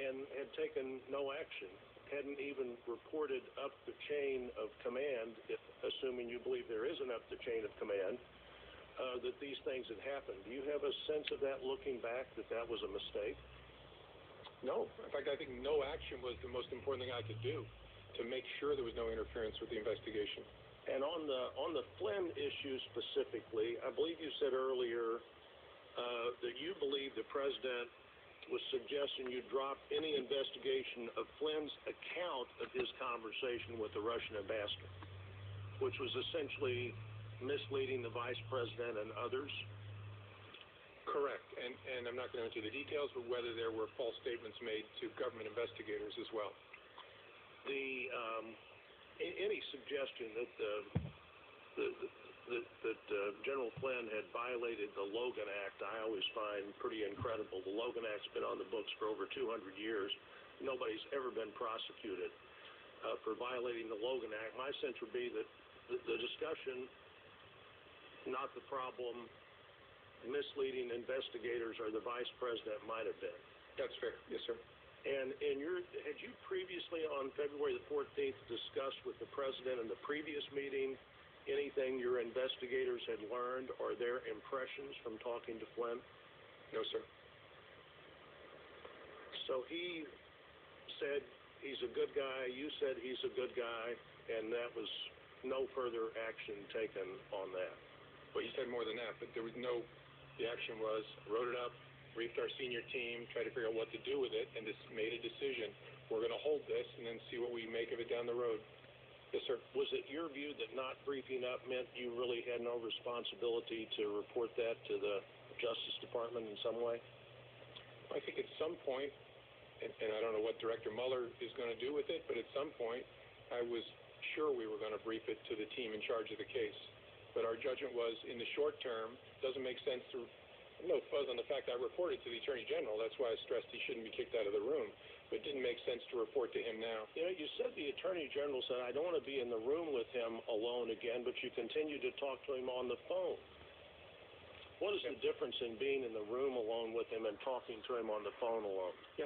and had taken no action, hadn't even reported up the chain of command, assuming you believe there is an up the chain of command, that these things had happened. Do you have a sense of that looking back, that that was a mistake? No. In fact, I think no action was the most important thing I could do to make sure there was no interference with the investigation. And on the Flynn issue specifically, I believe you said earlier that you believe the president was suggesting you drop any investigation of Flynn's account of his conversation with the Russian ambassador, which was essentially misleading the vice president and others? Correct. And I'm not going to enter the details, but whether there were false statements made to government investigators as well. Any suggestion that General Flynn had violated the Logan Act, I always find pretty incredible. The Logan Act's been on the books for over 200 years. Nobody's ever been prosecuted for violating the Logan Act. My sense would be that the discussion, not the problem, misleading investigators or the vice president might have been. That's fair. Yes, sir. And had you previously on February the 14th discussed with the president in the previous meeting anything your investigators had learned or their impressions from talking to Flynn? No, sir. So he said he's a good guy, you said he's a good guy, and that was no further action taken on that. Well, he said more than that, but there was no, the action was, wrote it up, briefed our senior team, tried to figure out what to do with it, and just made a decision. We're going to hold this and then see what we make of it down the road. Yes, sir. Was it your view that not briefing up meant you really had no responsibility to report that to the Justice Department in some way? I think at some point, and I don't know what Director Mueller is going to do with it, but at some point I was sure we were going to brief it to the team in charge of the case. But our judgment was, in the short term, doesn't make sense to, no fuzz on the fact I reported to the Attorney General. That's why I stressed he shouldn't be kicked out of the room. But it didn't make sense to report to him now. You know, you said the Attorney General said, I don't want to be in the room with him alone again, but you continue to talk to him on the phone. What is the difference in being in the room alone with him and talking to him on the phone alone? Yeah,